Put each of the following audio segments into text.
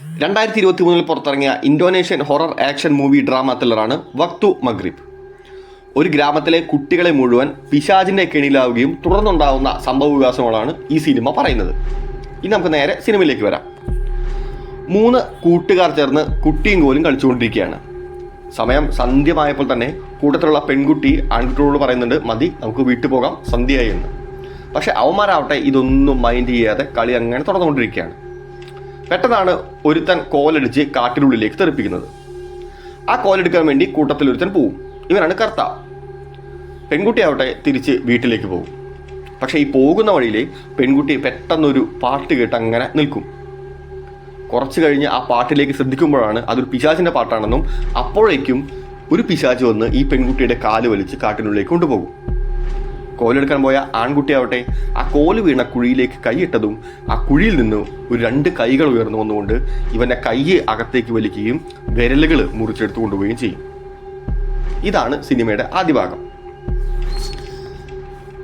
2023 പുറത്തിറങ്ങിയ Indonesian horror action movie drama ത്രില്ലറാണ് Waktu Maghrib. ഒരു ഗ്രാമത്തിലെ കുട്ടികളെ മുഴുവൻ പിശാചിൻ്റെ കെണിയിലാവുകയും തുടർന്നുണ്ടാകുന്ന സംഭവ വികാസങ്ങളാണ് ഈ സിനിമ പറയുന്നത്. ഇനി നമുക്ക് നേരെ സിനിമയിലേക്ക് വരാം. 3 കൂട്ടുകാർ ചേർന്ന് കുട്ടിയും കോലും കളിച്ചുകൊണ്ടിരിക്കുകയാണ്. സമയം സന്ധ്യമായപ്പോൾ തന്നെ കൂട്ടത്തിലുള്ള പെൺകുട്ടി ആൺകുട്ടികളോട് പറയുന്നുണ്ട്, മതി നമുക്ക് വീട്ടിൽ പോകാം, സന്ധ്യയായി എന്ന്. പക്ഷെ അവന്മാരാവട്ടെ ഇതൊന്നും മൈൻഡ് ചെയ്യാതെ കളി അങ്ങനെ തുടർന്നുകൊണ്ടിരിക്കുകയാണ്. പെട്ടെന്നാണ് ഒരുത്തൻ കോലടിച്ച് കാട്ടിനുള്ളിലേക്ക് തെറിപ്പിക്കുന്നത്. ആ കോലെടുക്കാൻ വേണ്ടി കൂട്ടത്തിൽ ഒരുത്തൻ പോവും. ഇവനാണ് കർത്താവ്. പെൺകുട്ടിയാവട്ടെ തിരിച്ച് വീട്ടിലേക്ക് പോകും. പക്ഷേ ഈ പോകുന്ന വഴിയിൽ പെൺകുട്ടി പെട്ടെന്നൊരു പാട്ട് കേട്ട് അങ്ങനെ നിൽക്കും. കുറച്ച് കഴിഞ്ഞ് ആ പാട്ടിലേക്ക് ശ്രദ്ധിക്കുമ്പോഴാണ് അതൊരു പിശാചിൻ്റെ പാട്ടാണെന്നും അപ്പോഴേക്കും ഒരു പിശാച് വന്ന് ഈ പെൺകുട്ടിയുടെ കാല് വലിച്ച് കാട്ടിനുള്ളിലേക്ക് കൊണ്ടുപോകും. കോലെടുക്കാൻ പോയ ആൺകുട്ടിയാവട്ടെ ആ കോല് വീണ കുഴിയിലേക്ക് കൈയിട്ടതും ആ കുഴിയിൽ നിന്ന് ഒരു 2 കൈകൾ ഉയർന്നു വന്നുകൊണ്ട് ഇവൻ്റെ കൈ അകത്തേക്ക് വലിക്കുകയും വിരലുകൾ മുറിച്ചെടുത്തു കൊണ്ടുപോവുകയും ചെയ്യും. ഇതാണ് സിനിമയുടെ ആദ്യ ഭാഗം.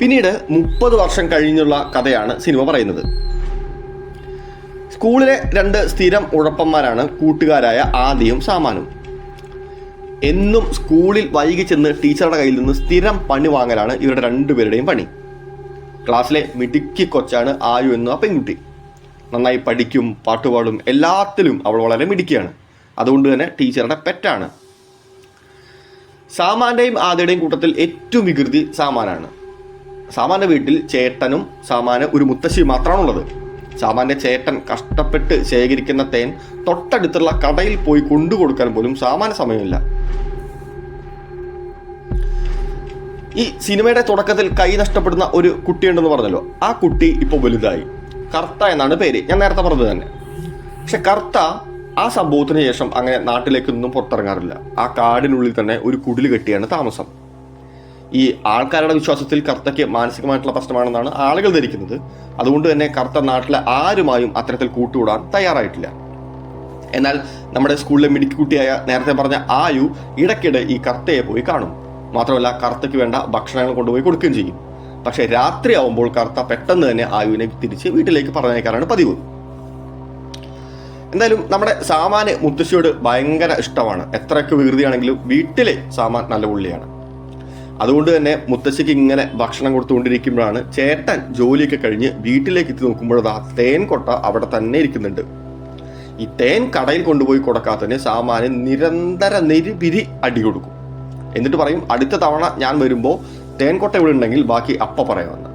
പിന്നീട് 30 വർഷം കഴിഞ്ഞുള്ള കഥയാണ് സിനിമ പറയുന്നത്. സ്കൂളിലെ 2 സ്ഥിരം ഉഴപ്പന്മാരാണ് കൂട്ടുകാരായ ആദിയും സാമാനും. എന്നും സ്കൂളിൽ വൈകി ചെന്ന് ടീച്ചറുടെ കയ്യിൽ നിന്ന് സ്ഥിരം പണി വാങ്ങലാണ് ഇവരുടെ 2 പേരുടെയും പണി. ക്ലാസ്സിലെ മിടുക്കി കൊച്ചാണ് ആയു എന്ന പെൺകുട്ടി. നന്നായി പഠിക്കും, പാട്ടുപാടും, എല്ലാത്തിലും അവൾ വളരെ മിടുക്കിയാണ്. അതുകൊണ്ട് തന്നെ ടീച്ചറുടെ പെറ്റാണ്. സാമാൻ്റെയും ആദിയുടെയും കൂട്ടത്തിൽ ഏറ്റവും വികൃതി സാമാനാണ്. സാമാൻ്റെ വീട്ടിൽ ചേട്ടനും സാമാന് ഒരു മുത്തശ്ശി മാത്രമാണുള്ളത്. സാമാൻ്റെ ചേട്ടൻ കഷ്ടപ്പെട്ട് ശേഖരിക്കുന്ന തേൻ തൊട്ടടുത്തുള്ള കടയിൽ പോയി കൊണ്ടുകൊടുക്കാൻ പോലും സാമാന്യ സമയമില്ല. ഈ സിനിമയുടെ തുടക്കത്തിൽ കൈ നഷ്ടപ്പെടുന്ന ഒരു കുട്ടിയുണ്ടെന്ന് പറഞ്ഞല്ലോ, ആ കുട്ടി ഇപ്പോൾ വലുതായി. കർത്ത എന്നാണ് പേര്, ഞാൻ നേരത്തെ പറഞ്ഞത് തന്നെ. പക്ഷെ കർത്ത ആ സംഭവത്തിന് ശേഷം അങ്ങനെ നാട്ടിലേക്കൊന്നും പുറത്തിറങ്ങാറില്ല. ആ കാടിനുള്ളിൽ തന്നെ ഒരു കുടിൽ കെട്ടിയാണ് താമസം. ഈ ആൾക്കാരുടെ വിശ്വാസത്തിൽ കർത്തയ്ക്ക് മാനസികമായിട്ടുള്ള പ്രശ്നമാണെന്നാണ് ആളുകൾ ധരിക്കുന്നത്. അതുകൊണ്ട് തന്നെ കർത്ത നാട്ടിലെ ആരുമായും അത്തരത്തിൽ കൂട്ടുകൂടാൻ തയ്യാറായിട്ടില്ല. എന്നാൽ നമ്മുടെ സ്കൂളിലെ മിടുക്കിക്കുട്ടിയായ നേരത്തെ പറഞ്ഞ ആയു ഇടയ്ക്കിടെ ഈ കർത്തയെ പോയി കാണും. മാത്രമല്ല കർത്തയ്ക്ക് വേണ്ട ഭക്ഷണങ്ങൾ കൊണ്ടുപോയി കൊടുക്കുകയും ചെയ്യും. പക്ഷേ രാത്രിയാവുമ്പോൾ കർത്ത പെട്ടെന്ന് തന്നെ ആയുവിനെ തിരിച്ച് വീട്ടിലേക്ക് പറഞ്ഞേക്കാറാണ് പതിവ്. എന്തായാലും നമ്മുടെ സാമാന് മുത്തശ്ശിയോട് ഭയങ്കര ഇഷ്ടമാണ്. എത്രയൊക്കെ വികൃതിയാണെങ്കിലും വീട്ടിലെ സാമാൻ നല്ല പുള്ളിയാണ്. അതുകൊണ്ട് തന്നെ മുത്തശ്ശിക്ക് ഇങ്ങനെ ഭക്ഷണം കൊടുത്തുകൊണ്ടിരിക്കുമ്പോഴാണ് ചേട്ടൻ ജോലിയൊക്കെ കഴിഞ്ഞ് വീട്ടിലേക്ക് എത്തി നോക്കുമ്പോഴത് ആ തേൻ കൊട്ട അവിടെ തന്നെ ഇരിക്കുന്നുണ്ട്. ഈ തേൻ കടയിൽ കൊണ്ടുപോയി കൊടുക്കാത്തതിന് സാമാന് നിരന്തര നിരിപിരി അടി കൊടുക്കും. എന്നിട്ട് പറയും, അടുത്ത തവണ ഞാൻ വരുമ്പോൾ തേൻ കൊട്ട ഇവിടെ ഉണ്ടെങ്കിൽ ബാക്കി അപ്പ പറയാമെന്ന്.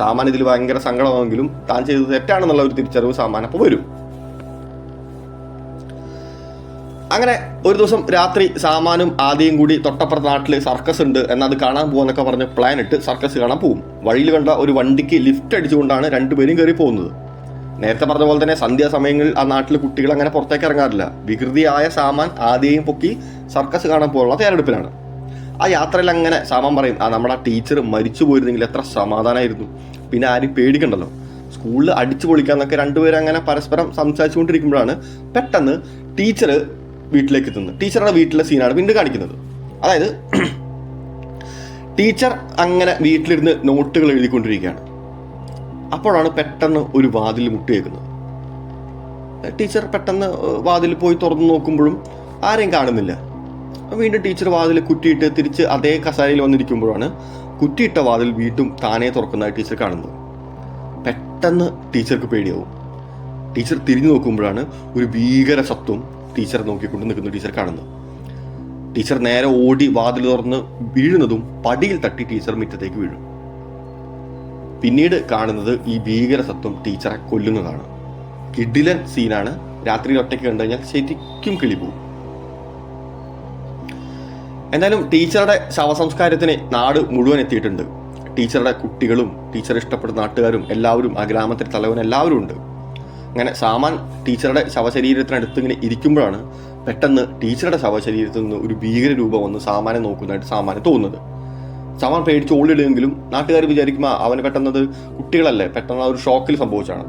സാമാൻ ഇതിൽ ഭയങ്കര സങ്കടമാണെങ്കിലും താൻ ചെയ്തത് തെറ്റാണെന്നുള്ള ഒരു തിരിച്ചറിവ് സാമാൻ അപ്പോൾ വരും. അങ്ങനെ ഒരു ദിവസം രാത്രി സാമാനും ആദ്യം കൂടി തൊട്ടപ്പുറത്തെ നാട്ടിൽ സർക്കസ് ഉണ്ട് എന്നത് കാണാൻ പോകുന്നൊക്കെ പറഞ്ഞ് പ്ലാൻ ഇട്ട് സർക്കസ് കാണാൻ പോകും. വഴിയിൽ കണ്ട ഒരു വണ്ടിക്ക് ലിഫ്റ്റ് അടിച്ചുകൊണ്ടാണ് 2 പേരും കയറി പോകുന്നത്. നേരത്തെ പറഞ്ഞ പോലെ തന്നെ സന്ധ്യാസമയങ്ങളിൽ ആ നാട്ടിലെ കുട്ടികൾ അങ്ങനെ പുറത്തേക്ക് ഇറങ്ങാറില്ല. വികൃതിയായ സാമാൻ ആദ്യം പൊക്കി സർക്കസ് കാണാൻ പോകാനുള്ള തയ്യാറെടുപ്പിലാണ്. ആ യാത്രയിൽ അങ്ങനെ സാമാൻ പറയും, നമ്മുടെ ആ ടീച്ചർ മരിച്ചു പോയിരുന്നെങ്കിൽ എത്ര സമാധാനമായിരുന്നു, പിന്നെ ആരും പേടിക്കണ്ടല്ലോ, സ്കൂളിൽ അടിച്ചു പൊളിക്കാന്നൊക്കെ 2 പേരും അങ്ങനെ പരസ്പരം സംസാരിച്ചുകൊണ്ടിരിക്കുമ്പോഴാണ് പെട്ടെന്ന് ടീച്ചർ വീട്ടിലേക്ക് എത്തുന്നത്. ടീച്ചറുടെ വീട്ടിലെ സീനാണ് പിന്നീട് കാണിക്കുന്നത്. അതായത് ടീച്ചർ അങ്ങനെ വീട്ടിലിരുന്ന് നോട്ടുകൾ എഴുതിക്കൊണ്ടിരിക്കുകയാണ്. അപ്പോഴാണ് പെട്ടെന്ന് ഒരു വാതിൽ മുട്ടി കേൾക്കുന്നത്. ടീച്ചർ പെട്ടെന്ന് വാതിൽ പോയി തുറന്നു നോക്കുമ്പോഴും ആരെയും കാണുന്നില്ല. വീണ്ടും ടീച്ചർ വാതിൽ കുറ്റിയിട്ട് തിരിച്ച് അതേ കസാരയിൽ വന്നിരിക്കുമ്പോഴാണ് കുറ്റിയിട്ട വാതിൽ വീണ്ടും താനേ തുറക്കുന്നതായി ടീച്ചർ കാണുന്നത്. പെട്ടെന്ന് ടീച്ചർക്ക് പേടിയാവും. ടീച്ചർ തിരിഞ്ഞു നോക്കുമ്പോഴാണ് ഒരു ഭീകര സത്വം ടീച്ചർ നോക്കിക്കൊണ്ട് നിൽക്കുന്ന ടീച്ചർ കാണുന്നത്. ടീച്ചർ നേരെ ഓടി വാതിൽ തുറന്ന് വീഴുന്നതും പടിയിൽ തട്ടി ടീച്ചർ മുറ്റത്തേക്ക് വീഴും. പിന്നീട് കാണുന്നത് ഈ ഭീകര സത്വം ടീച്ചറെ കൊല്ലുന്നതാണ്. കിടിലൻ സീനാണ്. രാത്രിയിൽ ഒറ്റയ്ക്ക് കണ്ടു കഴിഞ്ഞാൽ ശരിക്കും കിളി പോകും. എന്തായാലും ടീച്ചറുടെ ശവസംസ്കാരത്തിന് നാട് മുഴുവൻ എത്തിയിട്ടുണ്ട്. ടീച്ചറുടെ കുട്ടികളും ടീച്ചർ ഇഷ്ടപ്പെടുന്ന നാട്ടുകാരും എല്ലാവരും ആ ഗ്രാമത്തിലെ തലവൻ എല്ലാവരും ഉണ്ട്. അങ്ങനെ സാമാൻ ടീച്ചറുടെ ശവശരീരത്തിനടുത്ത് ഇങ്ങനെ ഇരിക്കുമ്പോഴാണ് പെട്ടെന്ന് ടീച്ചറുടെ ശവശരീരത്തിൽ നിന്ന് ഒരു ഭീകര രൂപം വന്ന് സാമാനെ നോക്കുന്നതായിട്ട് സാമാന് തോന്നുന്നത്. സാമാൻ പേടിച്ച് ഓടിയിടുമെങ്കിലും നാട്ടുകാർ വിചാരിക്കുമ്പോൾ അവന് പെട്ടെന്നത് കുട്ടികളല്ലേ, പെട്ടെന്ന് ആ ഒരു ഷോക്കിൽ സംഭവിച്ചാണ്.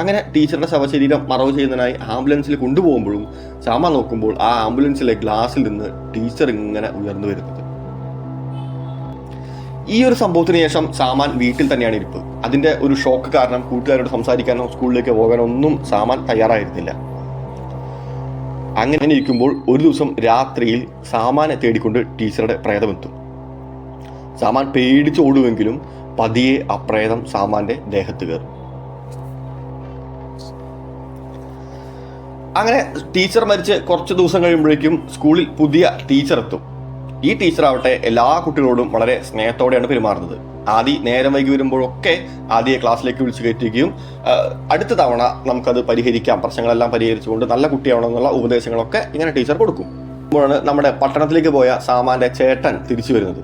അങ്ങനെ ടീച്ചറുടെ ശവശരീരം മറവ് ചെയ്യുന്നതിനായി ആംബുലൻസിൽ കൊണ്ടുപോകുമ്പോഴും സാമാൻ നോക്കുമ്പോൾ ആ ആംബുലൻസിലെ ഗ്ലാസ്സിൽ നിന്ന് ടീച്ചർ ഇങ്ങനെ ഉയർന്നു വരുന്നത്. ഈ ഒരു സംഭവത്തിന് ശേഷം സാമാൻ വീട്ടിൽ തന്നെയാണ് ഇരിപ്പ്. അതിൻ്റെ ഒരു ഷോക്ക് കാരണം കൂട്ടുകാരോട് സംസാരിക്കാനോ സ്കൂളിലേക്ക് പോകാനോ ഒന്നും സാമാൻ തയ്യാറായിരുന്നില്ല. അങ്ങനെ ഇരിക്കുമ്പോൾ ഒരു ദിവസം രാത്രിയിൽ സാമാനെ തേടിക്കൊണ്ട് ടീച്ചറുടെ പ്രേതമെത്തും. സാമാൻ പേടിച്ചോടുമെങ്കിലും പതിയെ ആ പ്രേതം സാമാന്റെ ദേഹത്ത് കയറും. അങ്ങനെ ടീച്ചർ മരിച്ച് കുറച്ച് ദിവസം കഴിയുമ്പോഴേക്കും സ്കൂളിൽ പുതിയ ടീച്ചർ എത്തും. ഈ ടീച്ചറാവട്ടെ എല്ലാ കുട്ടികളോടും വളരെ സ്നേഹത്തോടെയാണ് പെരുമാറുന്നത്. ആദ്യം നേരം വൈകി വരുമ്പോഴൊക്കെ ആദ്യം ക്ലാസ്സിലേക്ക് വിളിച്ചു കയറ്റുകയും അടുത്ത തവണ നമുക്കത് പരിഹരിക്കാം, പ്രശ്നങ്ങളെല്ലാം പരിഹരിച്ചുകൊണ്ട് നല്ല കുട്ടിയാവണമെന്നുള്ള ഉപദേശങ്ങളൊക്കെ ഇങ്ങനെ ടീച്ചർ കൊടുക്കും. അപ്പോഴാണ് നമ്മുടെ പട്ടണത്തിലേക്ക് പോയ സാമാന്റെ ചേട്ടൻ തിരിച്ചു വരുന്നത്.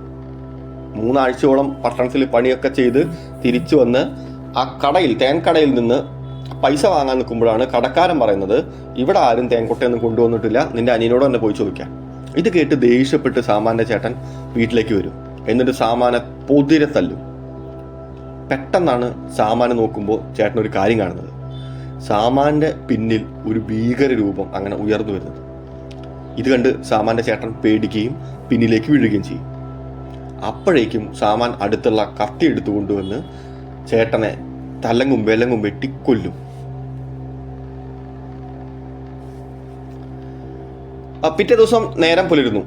3 ആഴ്ചയോളം പട്ടണത്തിൽ പണിയൊക്കെ ചെയ്ത് തിരിച്ചു വന്ന് ആ കടയിൽ തേൻകടയിൽ നിന്ന് പൈസ വാങ്ങാൻ നിൽക്കുമ്പോഴാണ് കടക്കാരൻ പറയുന്നത്, ഇവിടെ ആരും തേൻകൊട്ടയൊന്നും കൊണ്ടുവന്നിട്ടില്ല, നിന്റെ അനിയനോട് തന്നെ പോയി ചോദിക്കാം. ഇത് കേട്ട് ദേഷ്യപ്പെട്ട് സാമാന്റെ ചേട്ടൻ വീട്ടിലേക്ക് വരും. എന്നിട്ട് സാമാനെ പൊതിരെ തല്ലും. പെട്ടെന്നാണ് സാമാനെ നോക്കുമ്പോൾ ചേട്ടൻ ഒരു കാര്യം കാണുന്നത്. സാമാന്റെ പിന്നിൽ ഒരു ഭീകര രൂപം അങ്ങനെ ഉയർന്നു വരുന്നത്. ഇത് കണ്ട് സാമാന്റെ ചേട്ടൻ പേടിക്കുകയും പിന്നിലേക്ക് വീഴുകയും ചെയ്യും. അപ്പോഴേക്കും സാമാൻ അടുത്തുള്ള കത്തി എടുത്തു കൊണ്ടുവന്ന് ചേട്ടനെ തലങ്ങും വിലങ്ങും വെട്ടിക്കൊല്ലും. പിറ്റേ ദിവസം നേരം പുലരുന്നു.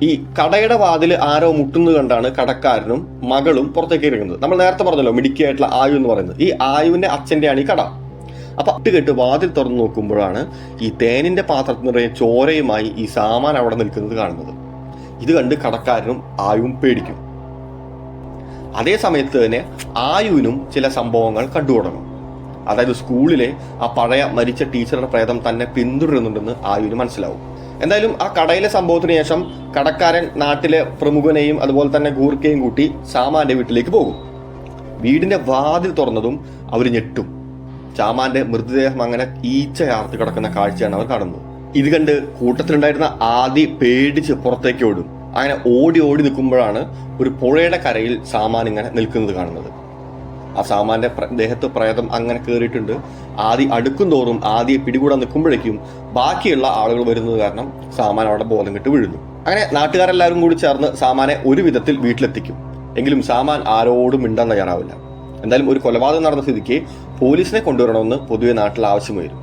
ഈ കടയുടെ വാതിൽ ആരോ മുട്ടുന്നത് കണ്ടാണ് കടക്കാരനും മകളും പുറത്തേക്ക് ഇറങ്ങുന്നത്. നമ്മൾ നേരത്തെ പറഞ്ഞല്ലോ മിടുക്കിയായിട്ടുള്ള ആയു എന്ന് പറയുന്നത്. ഈ ആയുവിന്റെ അച്ഛൻ്റെയാണ് ഈ കട. അപ്പൊ കേട്ട് വാതിൽ തുറന്നു നോക്കുമ്പോഴാണ് ഈ തേനിന്റെ പാത്രത്തിൽ നിറയെ ചോരയുമായി ഈ സാമാൻ അവിടെ നിൽക്കുന്നത് കാണുന്നത്. ഇത് കണ്ട് കടക്കാരനും ആയുവും പേടിക്കും. അതേ സമയത്ത് തന്നെ ആയുവിനും ചില സംഭവങ്ങൾ കണ്ടു തുടങ്ങും. അതായത് സ്കൂളിലെ ആ പഴയ മരിച്ച ടീച്ചറുടെ പ്രേതം തന്നെ പിന്തുടരുന്നുണ്ടെന്ന് ആയുവിന് മനസ്സിലാവും. എന്തായാലും ആ കടയിലെ സംഭവത്തിന് ശേഷം കടക്കാരൻ നാട്ടിലെ പ്രമുഖനെയും അതുപോലെ തന്നെ ഗൂർക്കയും കൂട്ടി സാമാന്റെ വീട്ടിലേക്ക് പോകും. വീടിന്റെ വാതിൽ തുറന്നതും അവർ ഞെട്ടും. സാമാന്റെ മൃതദേഹം അങ്ങനെ ഈച്ചയാർത്ത് കിടക്കുന്ന കാഴ്ചയാണ് അവർ കാണുന്നത്. ഇത് കണ്ട് കൂട്ടത്തിലുണ്ടായിരുന്ന ആദി പേടിച്ച് പുറത്തേക്ക് ഓടും. അങ്ങനെ ഓടി ഓടി നിൽക്കുമ്പോഴാണ് ഒരു പുഴയുടെ കരയിൽ സാമാൻ ഇങ്ങനെ നിൽക്കുന്നത് കാണുന്നത്. ആ സാമാന്റെ ദേഹത്ത് പ്രേതം അങ്ങനെ കയറിയിട്ടുണ്ട്. ആദി അടുക്കും തോറും ആദിയെ പിടികൂടാൻ നിൽക്കുമ്പോഴേക്കും ബാക്കിയുള്ള ആളുകൾ വരുന്നത് കാരണം സാമാൻ അവിടെ ബോധം കെട്ട് വീഴുന്നു. അങ്ങനെ നാട്ടുകാരെല്ലാവരും കൂടി ചേർന്ന് സാമാനെ ഒരു വിധത്തിൽ വീട്ടിലെത്തിക്കും. എങ്കിലും സാമാൻ ആരോടും മിണ്ടാൻ തയ്യാറാവില്ല. എന്തായാലും ഒരു കൊലപാതകം നടന്ന സ്ഥിതിക്ക് പോലീസിനെ കൊണ്ടുവരണമെന്ന് പൊതുവെ നാട്ടിൽ ആവശ്യം വരും.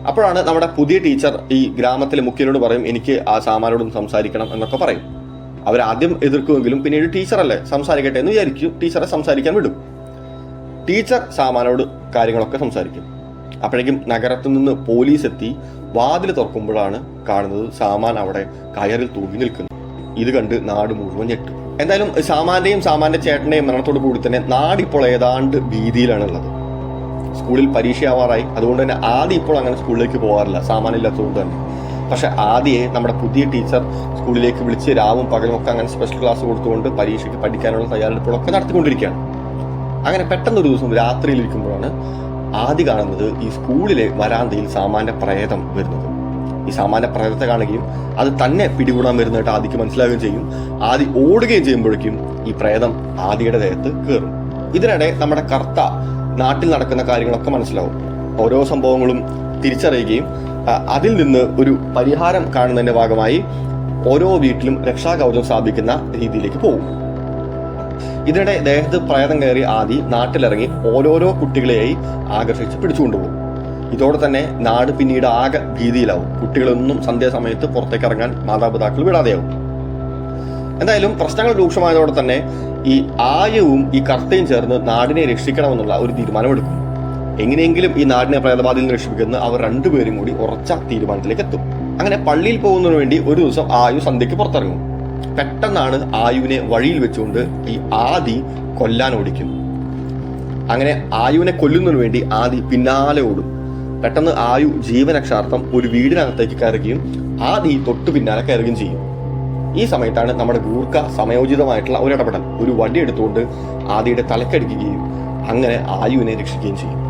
അപ്പോഴാണ് നമ്മുടെ പുതിയ ടീച്ചർ ഈ ഗ്രാമത്തിലെ മുഖ്യനോട് പറയും, എനിക്ക് ആ സാമാനോടൊന്ന് സംസാരിക്കണം എന്നൊക്കെ പറയും. അവരാദ്യം എതിർക്കുമെങ്കിലും പിന്നീട് ടീച്ചറല്ലേ സംസാരിക്കട്ടെ എന്ന് വിചാരിക്കും. ടീച്ചറെ സംസാരിക്കാൻ വിടും. ടീച്ചർ സാമാനോട് കാര്യങ്ങളൊക്കെ സംസാരിക്കും. അപ്പോഴേക്കും നഗരത്തിൽ നിന്ന് പോലീസ് എത്തി വാതിൽ തുറക്കുമ്പോഴാണ് കാണുന്നത് സാമാൻ അവിടെ കയറിൽ തൂങ്ങി നിൽക്കുന്നു. ഇത് കണ്ട് നാട് മുഴുവൻ ഞെട്ടും. എന്തായാലും സാമാന്റെയും സാമാന്റെ ചേട്ടന്റെയും മരണത്തോടു കൂടി തന്നെ നാടിപ്പോൾ ഏതാണ്ട് ഭീതിയിലാണുള്ളത്. സ്കൂളിൽ പരീക്ഷയാവാറായി. അതുകൊണ്ട് തന്നെ ആദ്യം ഇപ്പോൾ അങ്ങനെ സ്കൂളിലേക്ക് പോകാറില്ല, സാമാനില്ലാത്തതുകൊണ്ട് തന്നെ. പക്ഷെ ആദ്യയെ നമ്മുടെ പുതിയ ടീച്ചർ സ്കൂളിലേക്ക് വിളിച്ച് രാവും പകലും ഒക്കെ അങ്ങനെ സ്പെഷ്യൽ ക്ലാസ് കൊടുത്തുകൊണ്ട് പരീക്ഷയ്ക്ക് പഠിക്കാനുള്ള തയ്യാറെടുപ്പുകളൊക്കെ നടത്തിക്കൊണ്ടിരിക്കുകയാണ്. അങ്ങനെ പെട്ടെന്നൊരു ദിവസം രാത്രിയിൽ ഇരിക്കുമ്പോഴാണ് ആദ്യ കാണുന്നത് ഈ സ്കൂളിലെ വരാന്തയിൽ സാമാന്റെ പ്രേതം വരുന്നത്. ഈ സാമാന്റെ പ്രേതത്തെ കാണുകയും അത് തന്നെ പിടികൂടാൻ വരുന്നതായിട്ട് ആദിക്ക് മനസ്സിലാവുകയും ചെയ്യും. ആദി ഓടുകയും ചെയ്യുമ്പോഴേക്കും ഈ പ്രേതം ആദിയുടെ ദേഹത്ത് കയറും. ഇതിനിടെ നമ്മുടെ കർത്ത നാട്ടിൽ നടക്കുന്ന കാര്യങ്ങളൊക്കെ മനസ്സിലാവും. ഓരോ സംഭവങ്ങളും തിരിച്ചറിയുകയും അതിൽ നിന്ന് ഒരു പരിഹാരം കാണുന്നതിന്റെ ഭാഗമായി ഓരോ വീട്ടിലും രക്ഷാകവചം സ്ഥാപിക്കുന്ന രീതിയിലേക്ക് പോകും. ഇതിനിടെ ദേഹത്ത് പ്രേതം കയറി ആദി നാട്ടിലിറങ്ങി ഓരോരോ കുട്ടികളെയായി ആകർഷിച്ച് പിടിച്ചുകൊണ്ടുപോകും. ഇതോടെ തന്നെ നാട് പിന്നീട് ആകെ ഭീതിയിലാവും. കുട്ടികളൊന്നും സന്ധ്യാസമയത്ത് പുറത്തേക്ക് ഇറങ്ങാൻ മാതാപിതാക്കൾ വിടാതെയാവും. എന്തായാലും പ്രശ്നങ്ങൾ രൂക്ഷമായതോടെ തന്നെ ഈ ആയുവും ഈ കർത്തയും ചേർന്ന് നാടിനെ രക്ഷിക്കണമെന്നുള്ള ഒരു തീരുമാനമെടുക്കും. എങ്ങനെയെങ്കിലും ഈ നാടിനെ പ്രേതബാധയിൽ നിന്ന് രക്ഷിക്കുന്ന അവർ രണ്ടുപേരും കൂടി ഉറച്ച തീരുമാനത്തിലേക്ക് എത്തും. അങ്ങനെ പള്ളിയിൽ പോകുന്നതിന് വേണ്ടി ഒരു ദിവസം ആയു സന്ധ്യയ്ക്ക് പുറത്തിറങ്ങും. പെട്ടെന്നാണ് ആയുവിനെ വഴിയിൽ വെച്ചുകൊണ്ട് ഈ ആദി കൊല്ലാൻ ഓടിക്കും. അങ്ങനെ ആയുവിനെ കൊല്ലുന്നതിന് വേണ്ടി ആദി പിന്നാലെ ഓടും. പെട്ടെന്ന് ആയു ജീവരക്ഷാർത്ഥം ഒരു വീടിനകത്തേക്ക് കയറുകയും ആദി തൊട്ടു പിന്നാലെ കയറുകയും ചെയ്യും. ഈ സമയത്താണ് നമ്മുടെ ഗൂർഖ സമയോചിതമായിട്ടുള്ള ഒരു ഇടപെടൽ, ഒരു വടി എടുത്തുകൊണ്ട് ആദിയുടെ തലക്കടിക്കുകയും അങ്ങനെ ആയുവിനെ രക്ഷിക്കുകയും ചെയ്യും.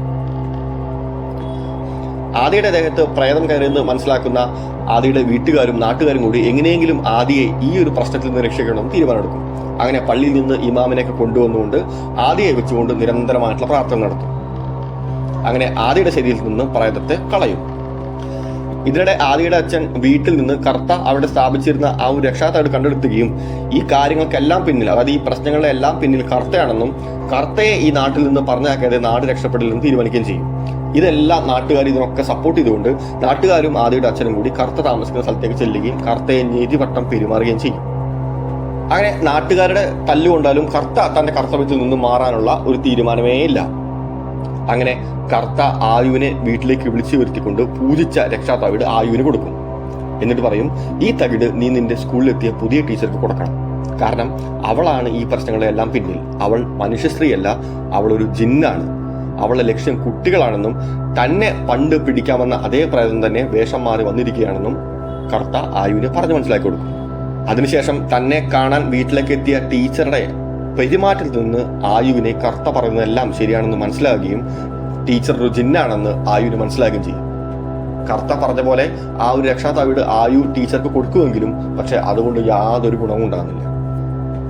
ആദിയുടെ ദേഹത്ത് പ്രേതം കയറിയെന്ന് മനസ്സിലാക്കുന്ന ആദിയുടെ വീട്ടുകാരും നാട്ടുകാരും കൂടി എങ്ങനെയെങ്കിലും ആദിയെ ഈ ഒരു പ്രശ്നത്തിൽ നിന്ന് രക്ഷിക്കണമെന്ന് തീരുമാനമെടുക്കും. അങ്ങനെ പള്ളിയിൽ നിന്ന് ഇമാമിനെയൊക്കെ കൊണ്ടുവന്നുകൊണ്ട് ആദിയെ വെച്ചുകൊണ്ട് നിരന്തരമായിട്ടുള്ള പ്രാർത്ഥന നടത്തും. അങ്ങനെ ആദിയുടെ ശരീരത്തിൽ നിന്ന് പ്രേതത്തെ കളയും. ഇതിനിടെ ആദിയുടെ അച്ഛൻ വീട്ടിൽ നിന്ന് കർത്ത അവിടെ സ്ഥാപിച്ചിരുന്ന ആ ഒരു രക്ഷാതാട് കണ്ടെടുത്തുകയും ഈ കാര്യങ്ങൾക്കെല്ലാം പിന്നിൽ, അതായത് ഈ പ്രശ്നങ്ങളുടെ എല്ലാം പിന്നിൽ കർത്തയാണെന്നും കർത്തയെ ഈ നാട്ടിൽ നിന്ന് പറഞ്ഞാക്കാതെ നാട് രക്ഷപ്പെടില്ലെന്ന് തീരുമാനിക്കുകയും ചെയ്യും. ഇതെല്ലാം നാട്ടുകാർ ഇതിനൊക്കെ സപ്പോർട്ട് ചെയ്തുകൊണ്ട് നാട്ടുകാരും ആദിയുടെ അച്ഛനും കൂടി കർത്ത താമസിക്കുന്ന സ്ഥലത്തേക്ക് ചെല്ലുകയും കർത്തയെ നീതിവട്ടം പെരുമാറുകയും ചെയ്യും. അങ്ങനെ നാട്ടുകാരുടെ തല്ലുകൊണ്ടാലും കർത്ത തന്റെ കർത്തവ്യത്തിൽ നിന്നും മാറാനുള്ള ഒരു തീരുമാനമേ ഇല്ല. അങ്ങനെ കർത്ത ആയുവിനെ വീട്ടിലേക്ക് വിളിച്ചു വരുത്തിക്കൊണ്ട് പൂജിച്ച രക്ഷാതകിട് ആയുവിന് കൊടുക്കും. എന്നിട്ട് പറയും, ഈ തകിട് നീ നിന്റെ സ്കൂളിലെത്തിയ പുതിയ ടീച്ചർക്ക് കൊടുക്കണം. കാരണം അവളാണ് ഈ പ്രശ്നങ്ങളെല്ലാം പിന്നിൽ. അവൾ മനുഷ്യസ്ത്രീയല്ല, അവൾ ഒരു ജിന്നാണ്. അവളുടെ ലക്ഷ്യം കുട്ടികളാണെന്നും തന്നെ പണ്ട് പിടിക്കാമെന്ന അതേ പ്രയത്നം തന്നെ വേഷം മാറി വന്നിരിക്കുകയാണെന്നും കർത്ത ആയുവിനെ പറഞ്ഞു മനസ്സിലാക്കി കൊടുക്കും. അതിനുശേഷം തന്നെ കാണാൻ വീട്ടിലേക്ക് എത്തിയ ടീച്ചറുടെ പെരുമാറ്റത്തിൽ നിന്ന് ആയുവിനെ കർത്ത പറയുന്നതെല്ലാം ശരിയാണെന്ന് മനസ്സിലാക്കുകയും ടീച്ചർ ഒരു ജിന്നാണെന്ന് ആയുവിന് മനസ്സിലാക്കുകയും ചെയ്യും. കർത്ത പറഞ്ഞ പോലെ ആ ഒരു രക്ഷാതാവിട് ആയു ടീച്ചർക്ക് കൊടുക്കുമെങ്കിലും പക്ഷെ അതുകൊണ്ട് യാതൊരു ഗുണവും ഉണ്ടാകുന്നില്ല.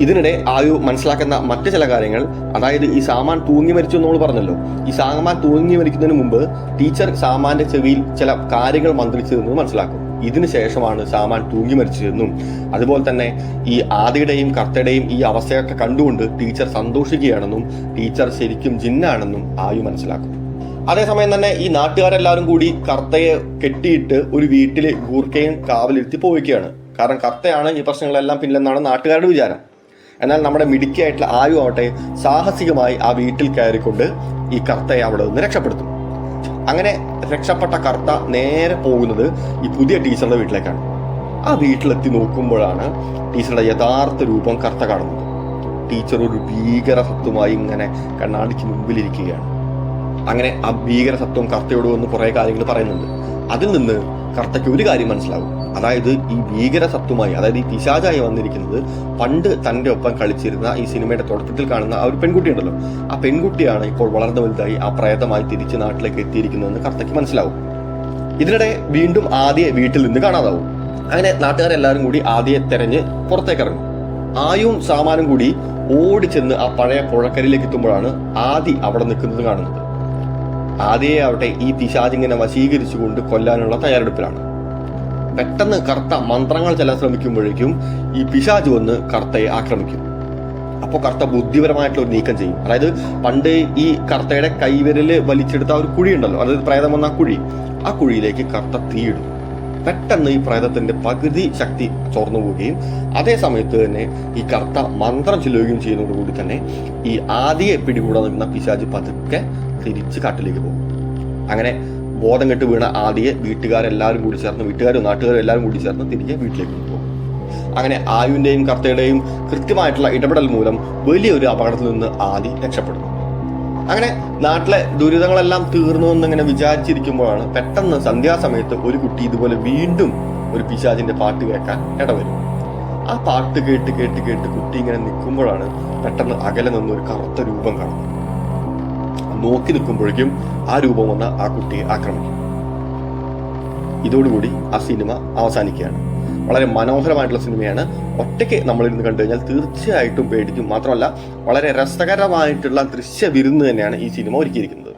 ഇതിനിടെ ആയു മനസ്സിലാക്കുന്ന മറ്റു ചില കാര്യങ്ങൾ, അതായത് ഈ സാമാൻ തൂങ്ങി മരിച്ചു എന്ന് നമ്മൾ പറഞ്ഞല്ലോ. ഈ സാമാൻ തൂങ്ങി മരിക്കുന്നതിന് മുമ്പ് ടീച്ചർ സാമാന്റെ ചെവിയിൽ ചില കാര്യങ്ങൾ മന്ത്രിച്ചതെന്ന് മനസ്സിലാക്കും. ഇതിനു ശേഷമാണ് സാമാൻ തൂങ്ങി മരിച്ചതെന്നും അതുപോലെ തന്നെ ഈ ആദിയുടെയും കർത്തയുടെയും ഈ അവസ്ഥയൊക്കെ കണ്ടുകൊണ്ട് ടീച്ചർ സന്തോഷിക്കുകയാണെന്നും ടീച്ചർ ശരിക്കും ജിന്നാണെന്നും ആയു മനസ്സിലാക്കും. അതേസമയം തന്നെ ഈ നാട്ടുകാരെല്ലാവരും കൂടി കർത്തയെ കെട്ടിയിട്ട് ഒരു വീട്ടില് ഗൂർക്കയും കാവലിരുത്തി പോവുകയാണ്. കാരണം കർത്തയാണ് ഈ പ്രശ്നങ്ങളെല്ലാം പിന്നിലെന്നാണ് നാട്ടുകാരുടെ വിചാരം. എന്നാൽ നമ്മുടെ മിടുക്കിയായിട്ടുള്ള ആയു ആവട്ടെ സാഹസികമായി ആ വീട്ടിൽ കയറിക്കൊണ്ട് ഈ കർത്തയെ അവിടെ നിന്ന് രക്ഷപ്പെടുത്തും. അങ്ങനെ രക്ഷപ്പെട്ട കർത്ത നേരെ പോകുന്നത് ഈ പുതിയ ടീച്ചറുടെ വീട്ടിലേക്കാണ്. ആ വീട്ടിലെത്തി നോക്കുമ്പോഴാണ് ടീച്ചറുടെ യഥാർത്ഥ രൂപം കർത്ത കാണുന്നത്. ടീച്ചർ ഒരു ഭീകര സത്വമായി ഇങ്ങനെ കണ്ണാടിക്ക് മുമ്പിലിരിക്കുകയാണ്. അങ്ങനെ ആ ഭീകര സത്വം കർത്തയോട് വന്ന് കുറെ കാര്യങ്ങൾ പറയുന്നുണ്ട്. അതിൽ നിന്ന് കർത്തയ്ക്ക് ഒരു കാര്യം മനസ്സിലാവും. അതായത് ഈ ഭീകര സത്വമായി, അതായത് ഈ പിശാചായി വന്നിരിക്കുന്നത് പണ്ട് തൻ്റെ ഒപ്പം കളിച്ചിരുന്ന ഈ സിനിമയുടെ തുടക്കത്തിൽ കാണുന്ന ആ ഒരു പെൺകുട്ടി ഉണ്ടല്ലോ, ആ പെൺകുട്ടിയാണ് ഇപ്പോൾ വളർന്നു വലുതായി ആ പ്രേതമായി തിരിച്ച് നാട്ടിലേക്ക് എത്തിയിരിക്കുന്നതെന്ന് കർത്തയ്ക്ക് മനസ്സിലാവും. ഇതിനിടെ വീണ്ടും ആദിയെ വീട്ടിൽ നിന്ന് കാണാതാവും. അങ്ങനെ നാട്ടുകാരെല്ലാവരും കൂടി ആദിയെ തെരഞ്ഞ് പുറത്തേക്ക് ഇറങ്ങും. ആയും സാമാനും കൂടി ഓടിച്ചെന്ന് ആ പഴയ പുഴക്കരയിലേക്ക് എത്തുമ്പോഴാണ് ആദി അവിടെ നിൽക്കുന്നത് കാണുന്നത്. ആദിയെ ആവട്ടെ ഈ പിശാചിങ്ങനെ വശീകരിച്ചുകൊണ്ട് കൊല്ലാനുള്ള തയ്യാറെടുപ്പിലാണ്. പെട്ടെന്ന് കർത്ത മന്ത്രങ്ങൾ ചെല്ലാൻ ശ്രമിക്കുമ്പോഴേക്കും ഈ പിശാച് വന്ന് കർത്തയെ ആക്രമിക്കും. അപ്പോൾ കർത്ത ബുദ്ധിപരമായിട്ടുള്ള ഒരു നീക്കം ചെയ്യും. അതായത് പണ്ട് ഈ കർത്തയുടെ കൈവിരല് വലിച്ചെടുത്ത ഒരു കുഴി ഉണ്ടല്ലോ, അതായത് പ്രേതം വന്ന ആ കുഴിയിലേക്ക് കർത്ത തീയിടും. പെട്ടെന്ന് ഈ പ്രേതത്തിന്റെ പകുതി ശക്തി ചോർന്നു പോവുകയും അതേ സമയത്ത് തന്നെ ഈ കർത്ത മന്ത്രം ചെല്ലുകയും ചെയ്യുന്നതോടുകൂടി തന്നെ ഈ ആദിയെ പിടികൂടാൻ നിൽക്കുന്ന പിശാച് പതുക്കെ തിരിച്ച് കാട്ടിലേക്ക് പോകും. അങ്ങനെ ബോധം കെട്ട് വീണ ആദിയെ വീട്ടുകാരും കൂടി ചേർന്ന്, വീട്ടുകാരും നാട്ടുകാരും എല്ലാവരും കൂടി ചേർന്ന് തിരികെ വീട്ടിലേക്ക് പോകും. അങ്ങനെ ആയുവിന്റെയും കർത്തയുടെയും കൃത്യമായിട്ടുള്ള ഇടപെടൽ മൂലം വലിയൊരു അപകടത്തിൽ നിന്ന് ആദി രക്ഷപ്പെടുന്നു. അങ്ങനെ നാട്ടിലെ ദുരിതങ്ങളെല്ലാം തീർന്നു എന്നിങ്ങനെ വിചാരിച്ചിരിക്കുമ്പോഴാണ് പെട്ടെന്ന് സന്ധ്യാസമയത്ത് ഒരു കുട്ടി ഇതുപോലെ വീണ്ടും ഒരു പിശാചിന്റെ പാട്ട് കേൾക്കാൻ ഇടവരും. ആ പാട്ട് കേട്ട് കേട്ട് കേട്ട് കുട്ടി ഇങ്ങനെ നിൽക്കുമ്പോഴാണ് പെട്ടെന്ന് അകലെ നിന്ന് ഒരു കറുത്ത രൂപം കാണുന്നത്. നോക്കി നിൽക്കുമ്പോഴേക്കും ആ രൂപം വന്ന ആ കുട്ടിയെ ആക്രമിക്കും. ഇതോടുകൂടി ആ സിനിമ അവസാനിക്കുകയാണ്. വളരെ മനോഹരമായിട്ടുള്ള സിനിമയാണ്. ഒറ്റയ്ക്ക് നമ്മളിരുന്ന് കണ്ടു കഴിഞ്ഞാൽ തീർച്ചയായിട്ടും പേടിക്കും. മാത്രമല്ല വളരെ രസകരമായിട്ടുള്ള ദൃശ്യ വിരുന്ന് തന്നെയാണ് ഈ സിനിമ ഒരുക്കിയിരിക്കുന്നത്.